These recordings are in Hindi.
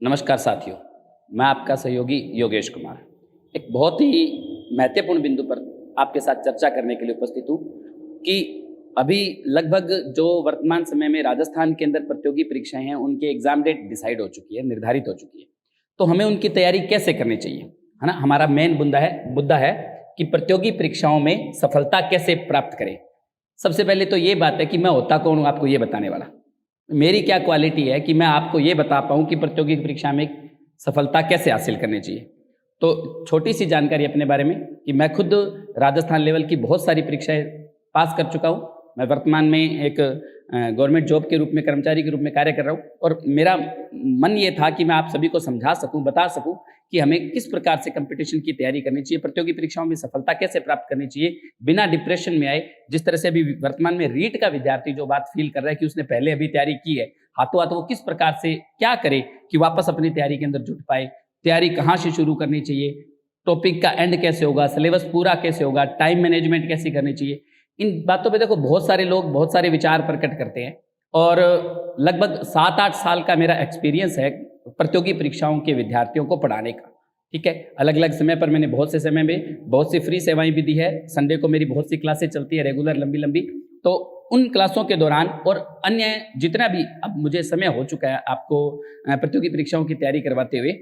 नमस्कार साथियों, मैं आपका सहयोगी योगेश कुमार। एक बहुत ही महत्वपूर्ण बिंदु पर आपके साथ चर्चा करने के लिए उपस्थित हूँ कि अभी लगभग जो वर्तमान समय में राजस्थान के अंदर प्रतियोगी परीक्षाएं हैं, उनके एग्ज़ाम डेट डिसाइड हो चुकी है, निर्धारित हो चुकी है। तो हमें उनकी तैयारी कैसे करनी चाहिए, है ना? हमारा मेन मुद्दा है कि प्रतियोगी परीक्षाओं में सफलता कैसे प्राप्त करें। सबसे पहले तो ये बात है कि मैं होता कौन हूँ, आपको ये बताने वाला। मेरी क्या क्वालिटी है कि मैं आपको ये बता पाऊँ कि प्रतियोगी परीक्षा में सफलता कैसे हासिल करनी चाहिए। तो छोटी सी जानकारी अपने बारे में कि मैं खुद राजस्थान लेवल की बहुत सारी परीक्षाएँ पास कर चुका हूँ। मैं वर्तमान में एक गवर्नमेंट जॉब के रूप में कर्मचारी के रूप में कार्य कर रहा हूँ और मेरा मन ये था कि मैं आप सभी को समझा सकूँ, बता सकूँ कि हमें किस प्रकार से कॉम्पिटिशन की तैयारी करनी चाहिए, प्रतियोगी परीक्षाओं में सफलता कैसे प्राप्त करनी चाहिए, बिना डिप्रेशन में आए। जिस तरह से अभी वर्तमान में रीट का विद्यार्थी जो बात फील कर रहा है कि उसने पहले अभी तैयारी की है, हाथों हाथ वो किस प्रकार से क्या करे कि वापस अपनी तैयारी के अंदर जुट पाए, तैयारी कहाँ से शुरू करनी चाहिए, टॉपिक का एंड कैसे होगा, सिलेबस पूरा कैसे होगा, टाइम मैनेजमेंट कैसी करनी चाहिए। इन बातों पे देखो बहुत सारे लोग बहुत सारे विचार प्रकट करते हैं और लगभग 7-8 साल का मेरा एक्सपीरियंस है प्रतियोगी परीक्षाओं के विद्यार्थियों को पढ़ाने का। ठीक है, अलग अलग समय पर मैंने बहुत से समय में बहुत सी फ्री सेवाएं भी दी है। संडे को मेरी बहुत सी क्लासेस चलती है रेगुलर लंबी लंबी। तो उन क्लासों के दौरान और अन्य जितना भी अब मुझे समय हो चुका है आपको प्रतियोगी परीक्षाओं की तैयारी करवाते हुए,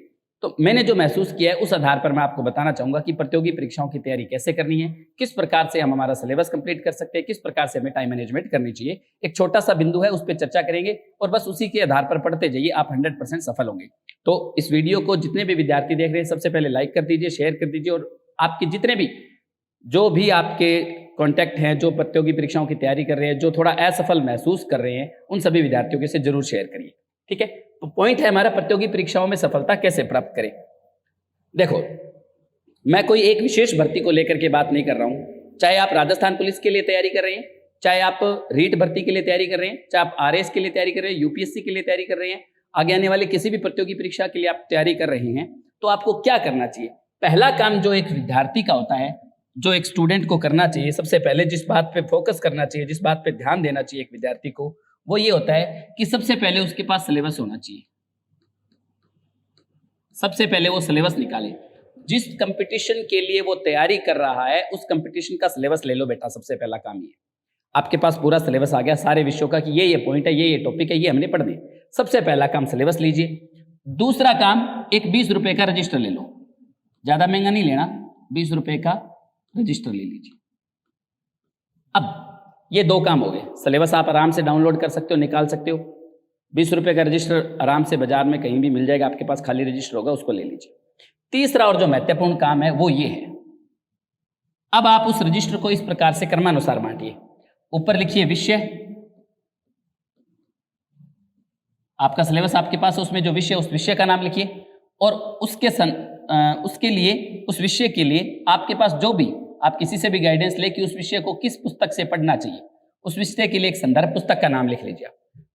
तो मैंने जो महसूस किया है उस आधार पर मैं आपको बताना चाहूँगा कि प्रतियोगी परीक्षाओं की तैयारी कैसे करनी है, किस प्रकार से हम हमारा सिलेबस कंप्लीट कर सकते हैं, किस प्रकार से हमें टाइम मैनेजमेंट करनी चाहिए। एक छोटा-सा बिंदु है, उस पे चर्चा करेंगे और बस उसी के आधार पर पढ़ते जाइए, आप 100% सफल होंगे। तो इस वीडियो को जितने भी विद्यार्थी देख रहे हैं, सबसे पहले लाइक कर दीजिए, शेयर कर दीजिए और आपके जितने भी जो भी आपके कॉन्टैक्ट हैं, जो प्रतियोगी परीक्षाओं की तैयारी कर रहे हैं, जो थोड़ा असफल महसूस कर रहे हैं, उन सभी विद्यार्थियों के साथ ज़रूर शेयर करिए। ठीक है? तो पॉइंट है हमारा प्रतियोगी परीक्षाओं में सफलता कैसे प्राप्त करें। देखो, मैं कोई एक विशेष भर्ती को लेकर के बात नहीं कर रहा हूँ। चाहे आप राजस्थान पुलिस के लिए तैयारी कर रहे हैं, चाहे आप रीट भर्ती के लिए तैयारी कर रहे हैं, चाहे आप आरएएस के लिए तैयारी कर रहे हैं, यूपीएससी के लिए तैयारी कर रहे हैं, आगे आने वाले किसी भी प्रतियोगी परीक्षा के लिए आप तैयारी कर रहे हैं, तो आपको क्या करना चाहिए? पहला काम जो एक विद्यार्थी का होता है, जो एक स्टूडेंट को करना चाहिए, सबसे पहले जिस बात पे फोकस करना चाहिए, जिस बात पे ध्यान देना चाहिए एक विद्यार्थी को, वो ये होता है कि सबसे पहले उसके पास सिलेबस होना चाहिए। सबसे पहले वो सिलेबस निकाले। जिस कंपटीशन के लिए वो तैयारी कर रहा है, उस कंपटीशन का सिलेबस ले लो बेटा, सबसे पहला काम ये। आपके पास पूरा सिलेबस आ गया सारे विषयों का कि ये पॉइंट है, ये टॉपिक है, ये हमने पढ़ने। सबसे पहला काम सिलेबस लीजिए। दूसरा काम, एक 20 रुपए का रजिस्टर ले लो। ज़्यादा महंगा नहीं लेना, 20 रुपए का रजिस्टर ले लीजिए। अब ये 2 काम हो गए। सिलेबस आप आराम से डाउनलोड कर सकते हो, निकाल सकते हो। 20 रुपए का रजिस्टर आराम से बाजार में कहीं भी मिल जाएगा, आपके पास खाली रजिस्टर होगा, उसको ले लीजिए। तीसरा और जो महत्वपूर्ण काम है वो ये है, अब आप उस रजिस्टर को इस प्रकार से क्रमानुसार बांटिए। ऊपर लिखिए विषय, आपका सिलेबस आपके पास है, उसमें जो विषय उस विषय का नाम लिखिए और उसके लिए उस विषय के लिए आपके पास जो भी आप किसी से भी गाइडेंस ले कि उस विषय को किस पुस्तक से पढ़ना चाहिए, उस विषय के लिए एक संदर्भ पुस्तक का नाम लिख लीजिए।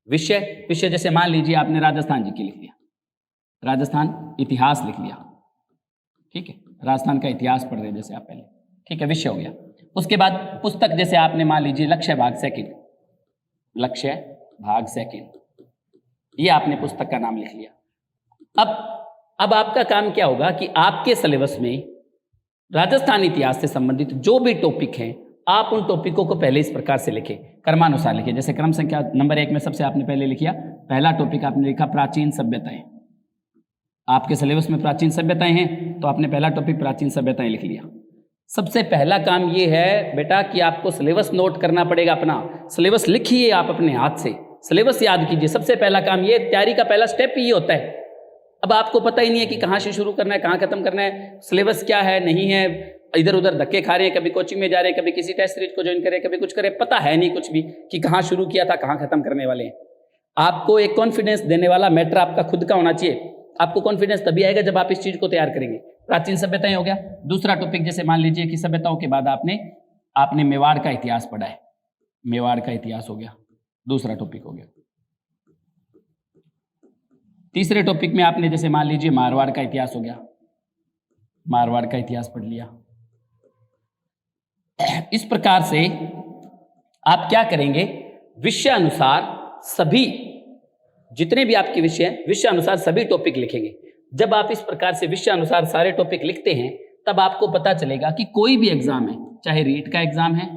विषय जैसे मान लीजिए आपने राजस्थान जी की लिख लिया, राजस्थान इतिहास लिख लिया। ठीक है, राजस्थान का इतिहास पढ़ रहे जैसे आप पहले, ठीक है, विषय हो गया। उसके बाद पुस्तक जैसे आपने मान लीजिए लक्ष्य भाग सेकंड, ये आपने पुस्तक का नाम लिख लिया। अब आपका काम क्या होगा कि आपके सिलेबस में राजस्थान इतिहास से संबंधित जो भी टॉपिक हैं, आप उन टॉपिकों को पहले इस प्रकार से लिखें, क्रमानुसार लिखिए। जैसे क्रम संख्या नंबर 1 में सबसे आपने पहले लिखिया, पहला टॉपिक आपने लिखा प्राचीन सभ्यताएं। आपके सिलेबस में प्राचीन सभ्यताएं हैं, तो आपने पहला टॉपिक प्राचीन सभ्यताएं लिख लिया। सबसे पहला काम ये है बेटा कि आपको सिलेबस नोट करना पड़ेगा। अपना सिलेबस लिखिए आप अपने हाथ से, सिलेबस याद कीजिए। सबसे पहला काम ये, तैयारी का पहला स्टेप ही होता है। अब आपको पता ही नहीं है कि कहाँ से शुरू करना है, कहाँ खत्म करना है, सिलेबस क्या है नहीं है, इधर उधर धक्के खा रहे हैं, कभी कोचिंग में जा रहे हैं, कभी किसी टेस्ट सीरीज को ज्वाइन करें, कभी कुछ करें, पता है नहीं कुछ भी कि कहाँ शुरू किया था, कहाँ खत्म करने वाले हैं। आपको एक कॉन्फिडेंस देने वाला मैटर आपका खुद का होना चाहिए। आपको कॉन्फिडेंस तभी आएगा जब आप इस चीज को तैयार करेंगे। प्राचीन सभ्यताएं हो गया। दूसरा टॉपिक जैसे मान लीजिए कि सभ्यताओं के बाद आपने मेवाड़ का इतिहास पढ़ा है, मेवाड़ का इतिहास हो गया, दूसरा टॉपिक हो गया। तीसरे टॉपिक में आपने जैसे मान लीजिए मारवाड़ का इतिहास हो गया, मारवाड़ का इतिहास पढ़ लिया। इस प्रकार से आप क्या करेंगे, विषय अनुसार सभी जितने भी आपके विषय हैं, विषय अनुसार सभी टॉपिक लिखेंगे। जब आप इस प्रकार से विषय अनुसार सारे टॉपिक लिखते हैं, तब आपको पता चलेगा कि कोई भी एग्जाम है, चाहे रीट का एग्जाम है,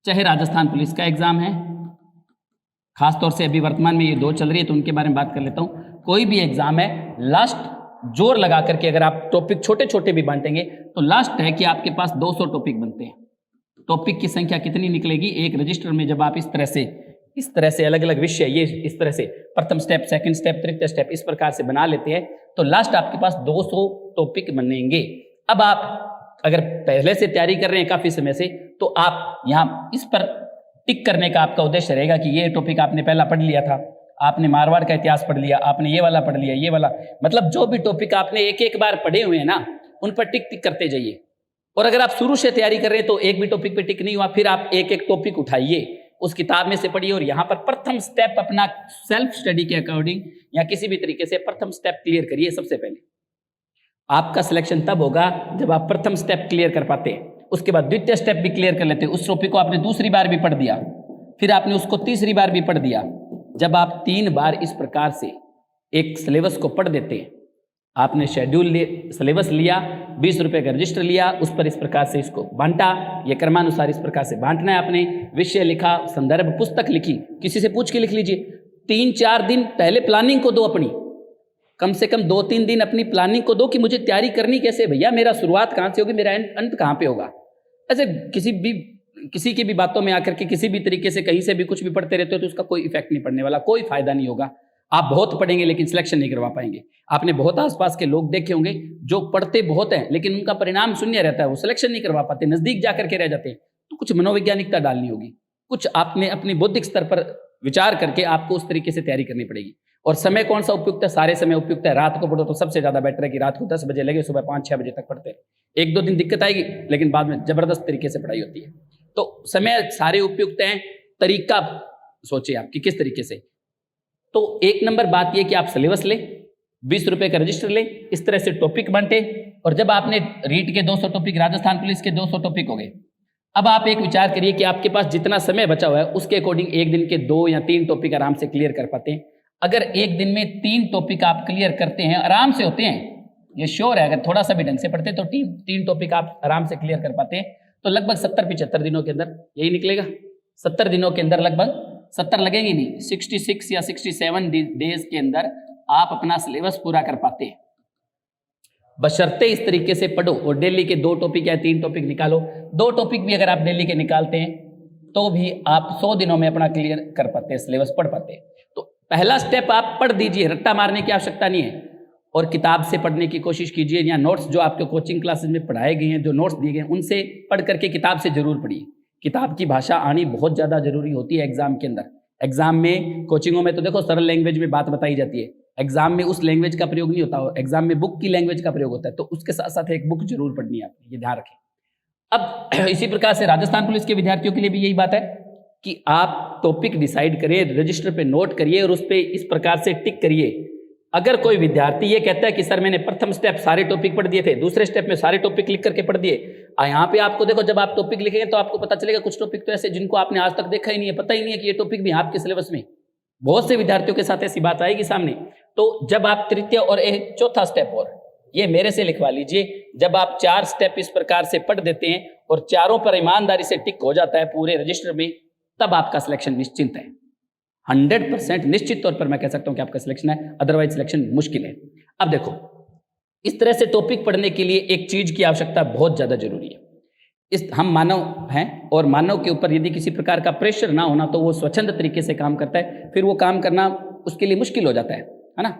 चाहे राजस्थान पुलिस का एग्जाम है, खासतौर से अभी वर्तमान में ये 2 चल रही है तो उनके बारे में बात कर लेता हूँ। कोई भी एग्जाम है, लास्ट जोर लगा करके अगर आप टॉपिक छोटे छोटे भी बांटेंगे तो लास्ट है कि आपके पास 200 टॉपिक बनते हैं। टॉपिक की संख्या कितनी निकलेगी एक रजिस्टर में? जब आप इस तरह से अलग अलग विषय, ये इस तरह से प्रथम स्टेप, सेकंड स्टेप, तृतीय स्टेप, इस प्रकार से बना लेते हैं तो लास्ट आपके पास 200 टॉपिक बनेंगे। अब आप अगर पहले से तैयारी कर रहे हैं काफी समय से, तो आप यहाँ इस पर टिक करने का आपका उद्देश्य रहेगा कि ये टॉपिक आपने पहला पढ़ लिया था, आपने मारवाड़ का इतिहास पढ़ लिया, आपने ये वाला पढ़ लिया, ये वाला, मतलब जो भी टॉपिक आपने एक एक बार पढ़े हुए हैं ना, उन पर टिक टिक करते जाइए। और अगर आप शुरू से तैयारी कर रहे हैं तो एक भी टॉपिक पे टिक नहीं हुआ, फिर आप एक एक टॉपिक उठाइए, उस किताब में से पढ़िए और यहाँ पर प्रथम स्टेप अपना सेल्फ स्टडी के अकॉर्डिंग या किसी भी तरीके से प्रथम स्टेप क्लियर करिए। सबसे पहले आपका सिलेक्शन तब होगा जब आप प्रथम स्टेप क्लियर कर पाते हैं, उसके बाद द्वितीय स्टेप भी क्लियर कर लेते हैं। उस टॉपिक को आपने दूसरी बार भी पढ़ दिया, फिर आपने उसको तीसरी बार भी पढ़ दिया। जब आप 3 बार इस प्रकार से एक सिलेबस को पढ़ देते हैं, आपने शेड्यूल सिलेबस लिया, 20 रुपये का रजिस्टर लिया, उस पर इस प्रकार से इसको बांटा, ये क्रमानुसार इस प्रकार से बांटना है। आपने विषय लिखा, संदर्भ पुस्तक लिखी, किसी से पूछ के लिख लीजिए। 3-4 दिन पहले प्लानिंग को दो अपनी, कम से कम 2-3 दिन अपनी प्लानिंग को दो कि मुझे तैयारी करनी कैसे, भैया मेरा शुरुआत कहाँ से होगी, मेरा अंत कहाँ पे होगा। ऐसे किसी की भी बातों में आकर के किसी भी तरीके से कहीं से भी कुछ भी पढ़ते रहते हो तो उसका कोई इफेक्ट नहीं पड़ने वाला, कोई फायदा नहीं होगा। आप बहुत पढ़ेंगे लेकिन सिलेक्शन नहीं करवा पाएंगे। आपने बहुत आसपास के लोग देखे होंगे जो पढ़ते बहुत हैं लेकिन उनका परिणाम शून्य रहता है, वो सिलेक्शन नहीं करवा पाते, नजदीक जाकर के रह जाते हैं। तो कुछ मनोवैज्ञानिकता डालनी होगी, कुछ आपने अपनी बौद्धिक स्तर पर विचार करके आपको उस तरीके से तैयारी करनी पड़ेगी। और समय कौन सा उपयुक्त है? सारे समय उपयुक्त है। रात को पढ़ो तो सबसे ज्यादा बेटर है कि रात को 10 बजे लगे, सुबह 5-6 बजे तक पढ़ते हैं। 1-2 दिन दिक्कत आएगी लेकिन बाद में जबरदस्त तरीके से पढ़ाई होती है। तो समय सारे उपयुक्त हैं। तरीका सोचिए आपकी किस तरीके से। तो 1 नंबर बात यह कि आप सिलेबस लें, 20 रुपए का रजिस्टर लें, इस तरह से टॉपिक बांटे। और जब आपने रीट के 200 टॉपिक, राजस्थान पुलिस के 200 टॉपिक हो गए, अब आप एक विचार करिए कि आपके पास जितना समय बचा हुआ है उसके अकॉर्डिंग एक दिन के 2 या 3 टॉपिक आराम से क्लियर कर पाते हैं। अगर एक दिन में 3 टॉपिक आप क्लियर करते हैं, आराम से होते हैं, ये श्योर है। अगर थोड़ा सा भी ढंग से पढ़ते तो 3 टॉपिक आप आराम से क्लियर कर पाते हैं, तो लगभग 70-75 दिनों के अंदर यही निकलेगा। 70 दिनों के अंदर, लगभग 70 लगेंगे नहीं, 66 या 67 डेज के अंदर आप अपना सिलेबस पूरा कर पाते हैं। बशर्ते इस तरीके से पढ़ो और डेली के 2 टॉपिक या 3 टॉपिक निकालो। 2 टॉपिक भी अगर आप डेली के निकालते हैं तो भी आप 100 दिनों में अपना क्लियर कर पाते हैं, सिलेबस पढ़ पाते हैं। तो पहला स्टेप आप पढ़ दीजिए, रट्टा मारने की आवश्यकता नहीं है। और किताब से पढ़ने की कोशिश कीजिए, या नोट्स जो आपके कोचिंग क्लासेस में पढ़ाए गए हैं, जो नोट्स दिए गए हैं, उनसे पढ़ करके किताब से जरूर पढ़िए। किताब की भाषा आनी बहुत ज़्यादा जरूरी होती है एग्जाम के अंदर। एग्जाम में, कोचिंगों में तो देखो सरल लैंग्वेज में बात बताई जाती है, एग्जाम में उस लैंग्वेज का प्रयोग नहीं होता, एग्जाम में बुक की लैंग्वेज का प्रयोग होता है। तो उसके साथ साथ एक बुक जरूर पढ़नी है आपने, ये ध्यान रखें। अब इसी प्रकार से राजस्थान पुलिस के विद्यार्थियों के लिए भी यही बात है कि आप टॉपिक डिसाइड करिए, रजिस्टर पे नोट करिए और उस पर इस प्रकार से टिक करिए। अगर कोई विद्यार्थी ये कहता है कि सर मैंने प्रथम स्टेप सारे टॉपिक पढ़ दिए थे, दूसरे स्टेप में सारे टॉपिक लिख करके पढ़ दिए, यहाँ पे आपको देखो, जब आप टॉपिक लिखेंगे तो आपको पता चलेगा कुछ टॉपिक तो ऐसे जिनको आपने आज तक देखा ही नहीं है, पता ही नहीं है कि ये टॉपिक भी आपके सिलेबस में। बहुत से विद्यार्थियों के साथ ऐसी बात आएगी सामने। तो जब आप तृतीय और एक चौथा स्टेप, और ये मेरे से लिखवा लीजिए, जब आप 4 स्टेप इस प्रकार से पढ़ देते हैं और चारों पर ईमानदारी से टिक हो जाता है पूरे रजिस्टर में, तब आपका सिलेक्शन निश्चिंत है। 100% निश्चित तौर पर मैं कह सकता हूं कि आपका सिलेक्शन है, अदरवाइज सिलेक्शन मुश्किल है। अब देखो, इस तरह से टॉपिक पढ़ने के लिए एक चीज की आवश्यकता बहुत ज्यादा जरूरी है। हम मानव हैं और मानव के ऊपर यदि किसी प्रकार का प्रेशर ना होना तो वो स्वच्छंद तरीके से काम करता है, फिर वो काम करना उसके लिए मुश्किल हो जाता है ना।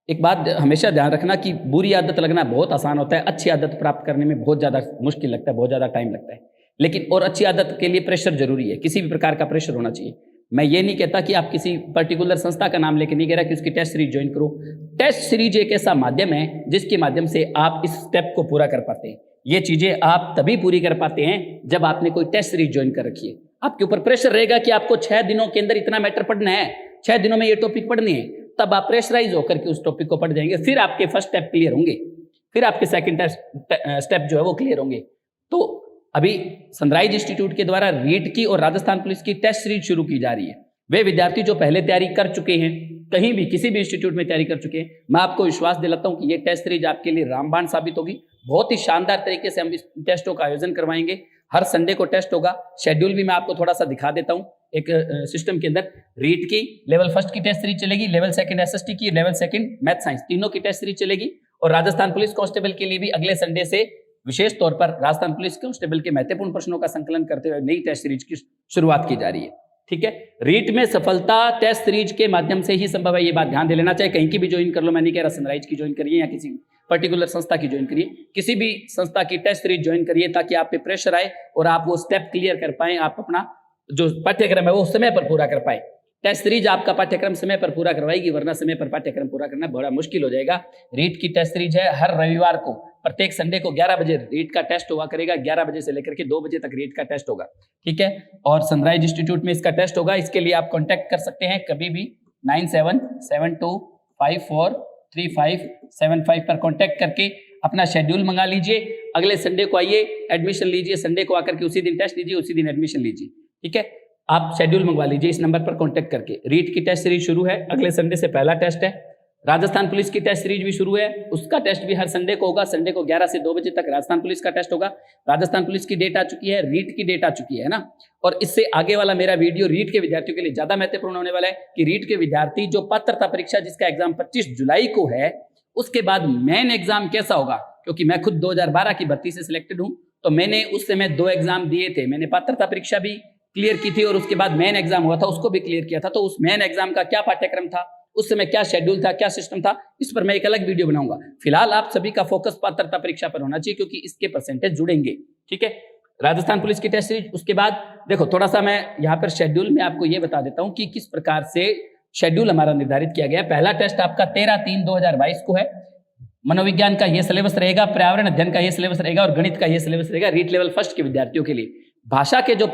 एक बात हमेशा ध्यान रखना कि बुरी आदत लगना बहुत आसान होता है, अच्छी आदत प्राप्त करने में बहुत ज़्यादा मुश्किल लगता है, बहुत ज़्यादा टाइम लगता है। लेकिन और अच्छी आदत के लिए प्रेशर जरूरी है, किसी भी प्रकार का प्रेशर होना चाहिए। मैं ये नहीं कहता कि आप किसी पर्टिकुलर संस्था का नाम लेकर नहीं कह रहा कि उसकी टेस्ट सीरीज ज्वाइन करो। टेस्ट सीरीज एक ऐसा माध्यम है जिसके माध्यम से आप इस स्टेप को पूरा कर पाते हैं। ये चीज़ें आप तभी पूरी कर पाते हैं जब आपने कोई टेस्ट सीरीज ज्वाइन कर रखी है। आपके ऊपर प्रेशर रहेगा कि आपको 6 दिनों के अंदर इतना मैटर पढ़ना है, 6 दिनों में ये टॉपिक पढ़नी है, तब आप प्रेशराइज होकर के उस टॉपिक को पढ़ जाएंगे। फिर आपके फर्स्ट स्टेप क्लियर होंगे, फिर आपके सेकंड स्टेप जो है वो क्लियर होंगे। तो अभी सनराइज इंस्टीट्यूट के द्वारा रीट की और राजस्थान पुलिस की टेस्ट सीरीज शुरू की जा रही है। वे विद्यार्थी जो पहले तैयारी कर चुके हैं, कहीं भी किसी भी इंस्टीट्यूट में तैयारी कर चुके हैं, मैं आपको विश्वास दिलाता हूं कि ये टेस्ट सीरीज आपके लिए रामबाण साबित होगी। बहुत ही शानदार तरीके से हम इस टेस्टों का आयोजन करवाएंगे। हर संडे को टेस्ट होगा। शेड्यूल भी मैं आपको थोड़ा सा दिखा देता हूं। एक सिस्टम के अंदर रीट की लेवल फर्स्ट की टेस्ट सीरीज चलेगी, लेवल सेकंड एसएसटी की, लेवल सेकंड मैथ साइंस, तीनों की टेस्ट सीरीज चलेगी। और राजस्थान पुलिस कांस्टेबल के लिए भी अगले संडे से विशेष तौर पर राजस्थान पुलिस कांस्टेबल के महत्वपूर्ण प्रश्नों का संकलन करते हुए नई टेस्ट सीरीज की शुरुआत की जा रही है। ठीक है, रीट में सफलता टेस्ट सीरीज के माध्यम से ही संभव है, ये बात ध्यान दे लेना। चाहे कहीं की भी ज्वाइन कर लो, मैं नहीं कह रहा सनराइज की ज्वाइन करिए या किसी पर्टिकुलर संस्था की ज्वाइन करिए, किसी भी संस्था की टेस्ट सीरीज ज्वाइन करिए ताकि आप पे प्रेशर आए और आप वो स्टेप क्लियर कर पाए, आप अपना जो पाठ्यक्रम है वो समय पर पूरा कर पाए। टेस्ट सीरीज आपका पाठ्यक्रम समय पर पूरा करवाएगी, वरना समय पर पाठ्यक्रम पूरा करना बड़ा मुश्किल हो जाएगा। रीट की टेस्ट सीरीज है, हर रविवार को प्रत्येक संडे को 11 बजे रीट का टेस्ट हुआ करेगा। 11 बजे से लेकर के 2 बजे तक रीट का टेस्ट होगा। ठीक है, और सनराइज इंस्टीट्यूट में इसका टेस्ट होगा। इसके लिए आप कॉन्टैक्ट कर सकते हैं कभी भी 9772543575 पर कॉन्टैक्ट करके अपना शेड्यूल मंगा लीजिए। अगले संडे को आइए, एडमिशन लीजिए। संडे को आकर के उसी दिन टेस्ट लीजिए, उसी दिन एडमिशन लीजिए। ठीक है, आप शेड्यूल मंगवा लीजिए इस नंबर पर कॉन्टैक्ट करके। रीट की टेस्ट सीरीज शुरू है, अगले संडे से पहला टेस्ट है। राजस्थान पुलिस की टेस्ट सीरीज भी शुरू है, उसका टेस्ट भी हर संडे को होगा। संडे को 11 से 2 बजे तक राजस्थान पुलिस का टेस्ट होगा। राजस्थान पुलिस की डेट आ चुकी है, रीट की डेट आ चुकी है ना। और इससे आगे वाला मेरा वीडियो रीट के विद्यार्थियों के लिए ज्यादा महत्वपूर्ण होने वाला है कि रीट के विद्यार्थी जो पात्रता परीक्षा जिसका एग्जाम 25 जुलाई को है, उसके बाद मेन एग्जाम कैसा होगा, क्योंकि मैं खुद 2012 की भर्ती से सिलेक्टेड हूं, तो मैंने उस समय 2 एग्जाम दिए थे। मैंने पात्रता परीक्षा भी क्लियर की थी और उसके बाद मेन एग्जाम हुआ था, उसको भी क्लियर किया था। तो उस मेन एग्जाम का क्या पाठ्यक्रम था, उस समय क्या शेड्यूल था, क्या सिस्टम था, इस पर मैं एक अलग वीडियो बनाऊंगा। फिलहाल आप सभी का फोकस पात्रता परीक्षा पर होना चाहिए क्योंकि इसके परसेंटेज जुड़ेंगे। ठीक है, राजस्थान पुलिस की टेस्ट सीरीज। उसके बाद देखो थोड़ा सा मैं यहाँ पर शेड्यूल में आपको ये बता देता हूँ कि किस प्रकार से शेड्यूल हमारा निर्धारित किया गया। पहला टेस्ट आपका 13/3/2022 को है। मनोविज्ञान का ये सिलेबस रहेगा, पर्यावरण अध्ययन का ये सिलेबस रहेगा और गणित का ये सिलेबस रहेगा रीट लेवल फर्स्ट के विद्यार्थियों के लिए। भाषा के जो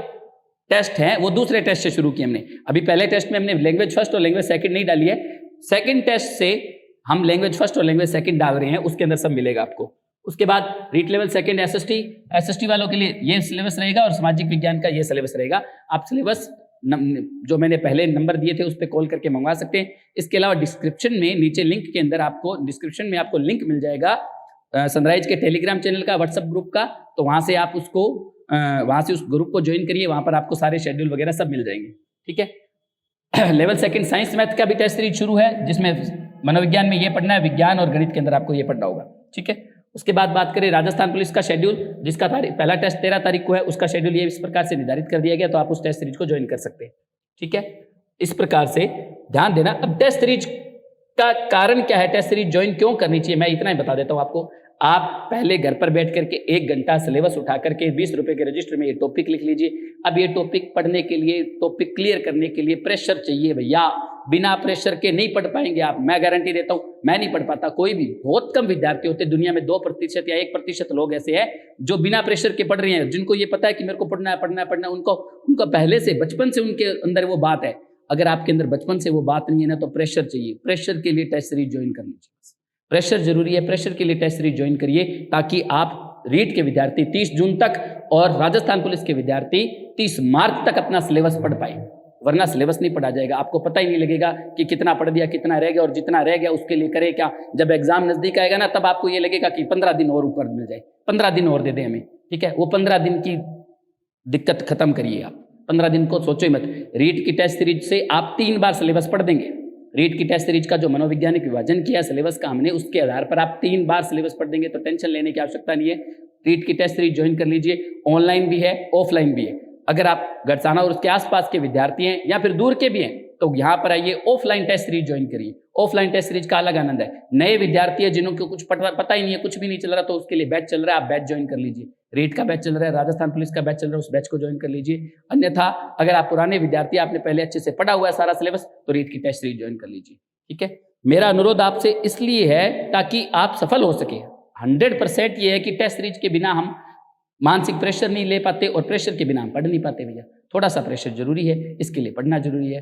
टेस्ट हैं वो दूसरे टेस्ट से शुरू किए हमने। अभी पहले टेस्ट में हमने लैंग्वेज फर्स्ट और लैंग्वेज सेकंड नहीं डाली है। सेकंड टेस्ट से हम लैंग्वेज फर्स्ट और लैंग्वेज सेकंड डाल रहे हैं, उसके अंदर सब मिलेगा आपको। उसके बाद रीट लेवल सेकंड एसएसटी वालों के लिए ये सिलेबस रहेगा और सामाजिक विज्ञान का ये सिलेबस रहेगा। आप सिलेबस जो मैंने पहले नंबर दिए थे उस पर कॉल करके मंगवा सकते हैं। इसके अलावा डिस्क्रिप्शन में नीचे लिंक के अंदर आपको डिस्क्रिप्शन में आपको लिंक मिल जाएगा सनराइज के टेलीग्राम चैनल का, व्हाट्सएप ग्रुप का। तो वहां से आप उसको वहां से उस ग्रुप को ज्वाइन करिए, वहां पर आपको सारे शेड्यूल वगैरह सब मिल जाएंगे। ठीक है, लेवल सेकंड साइंस मैथ का भी टेस्ट सीरीज शुरू है, जिसमें मनोविज्ञान में ये पढ़ना है, विज्ञान और गणित के अंदर आपको ये पढ़ना होगा। ठीक है, उसके बाद बात करें राजस्थान पुलिस का शेड्यूल, जिसका पहला टेस्ट 13 तारीख को है, उसका शेड्यूल ये इस प्रकार से निर्धारित कर दिया गया, तो आप उस टेस्ट सीरीज को ज्वाइन कर सकते हैं। ठीक है, इस प्रकार से ध्यान देना। अब टेस्ट सीरीज का कारण क्या है, टेस्ट सीरीज ज्वाइन क्यों करनी चाहिए, मैं इतना ही बता देता हूं आपको। आप पहले घर पर बैठ करके 1 घंटा सिलेबस उठा करके 20 रुपए के रजिस्टर में ये टॉपिक लिख लीजिए। अब ये टॉपिक पढ़ने के लिए, टॉपिक क्लियर करने के लिए प्रेशर चाहिए भैया। बिना प्रेशर के नहीं पढ़ पाएंगे आप, मैं गारंटी देता हूं। मैं नहीं पढ़ पाता, कोई भी, बहुत कम विद्यार्थी होते दुनिया में, 2% या 1% लोग ऐसे हैं जो बिना प्रेशर के पढ़ रहे हैं, जिनको ये पता है कि मेरे को पढ़ना है पढ़ना है पढ़ना है। उनको पहले से बचपन से उनके अंदर वो बात है। अगर आपके अंदर बचपन से वो बात नहीं है ना, तो प्रेशर चाहिए। प्रेशर के लिए टेस्ट सीरीज ज्वाइन करनी चाहिए। प्रेशर जरूरी है, प्रेशर के लिए टेस्ट सीरीज ज्वाइन करिए ताकि आप रीट के विद्यार्थी 30 जून तक और राजस्थान पुलिस के विद्यार्थी 30 मार्च तक अपना सिलेबस पढ़ पाए। वरना सिलेबस नहीं पढ़ा जाएगा, आपको पता ही नहीं लगेगा कि कितना पढ़ दिया, कितना रह गया, और जितना रह गया उसके लिए करे क्या। जब एग्जाम नजदीक आएगा ना, तब आपको ये लगेगा कि 15 दिन और ऊपर मिल जाए, 15 दिन और दे दें हमें। ठीक है, वो 15 दिन की दिक्कत खत्म करिए आप, 15 दिन को सोचो ही मत। रीट की टेस्ट सीरीज से आप 3 बार सिलेबस पढ़ देंगे। रीट की टेस्ट सीरीज का जो मनोवैज्ञानिक विभाजन किया सिलेबस का हमने, उसके आधार पर आप 3 बार सिलेबस पढ़ देंगे, तो टेंशन लेने की आवश्यकता नहीं है। रीट की टेस्ट सीरीज ज्वाइन कर लीजिए, ऑनलाइन भी है ऑफलाइन भी है। अगर आप गढ़साना और उसके आसपास के विद्यार्थी हैं या फिर दूर के भी हैं, तो यहाँ पर आइए, ऑफलाइन टेस्ट सीरीज ज्वाइन करिए। ऑफलाइन टेस्ट सीरीज का अलग आनंद है। नए विद्यार्थी है जिनको कुछ पता ही नहीं है, कुछ भी नहीं चल रहा, तो उसके लिए बैच चल रहा है, आप बैच ज्वाइन कर लीजिए। रीट का बैच चल रहा है, राजस्थान पुलिस का बैच चल रहा है, उस बैच को ज्वाइन कर लीजिए। अन्यथा अगर आप पुराने विद्यार्थी, आपने पहले अच्छे से पढ़ा हुआ है सारा सिलेबस, तो रीट की टेस्ट सीरीज ज्वाइन कर लीजिए। ठीक है, मेरा अनुरोध आपसे इसलिए है ताकि आप सफल हो सके। 100% ये है कि टेस्ट सीरीज के बिना हम मानसिक प्रेशर नहीं ले पाते और प्रेशर के बिना हम पढ़ नहीं पाते भैया। थोड़ा सा प्रेशर जरूरी है, इसके लिए पढ़ना जरूरी है।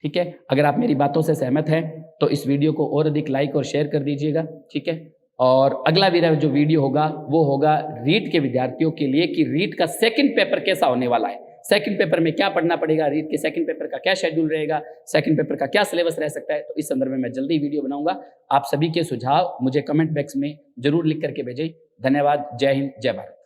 ठीक है, अगर आप मेरी बातों से सहमत हैं तो इस वीडियो को और अधिक लाइक और शेयर कर दीजिएगा। ठीक है, और अगला मेरा जो वीडियो होगा वो होगा रीट के विद्यार्थियों के लिए कि रीट का सेकंड पेपर कैसा होने वाला है। सेकंड पेपर में क्या पढ़ना पड़ेगा, रीट के सेकंड पेपर का क्या शेड्यूल रहेगा, सेकंड पेपर का क्या सिलेबस रह सकता है, तो इस संदर्भ में मैं जल्दी वीडियो बनाऊंगा। आप सभी के सुझाव मुझे कमेंट बॉक्स में जरूर लिख करके भेजें। धन्यवाद। जय हिंद, जय भारत।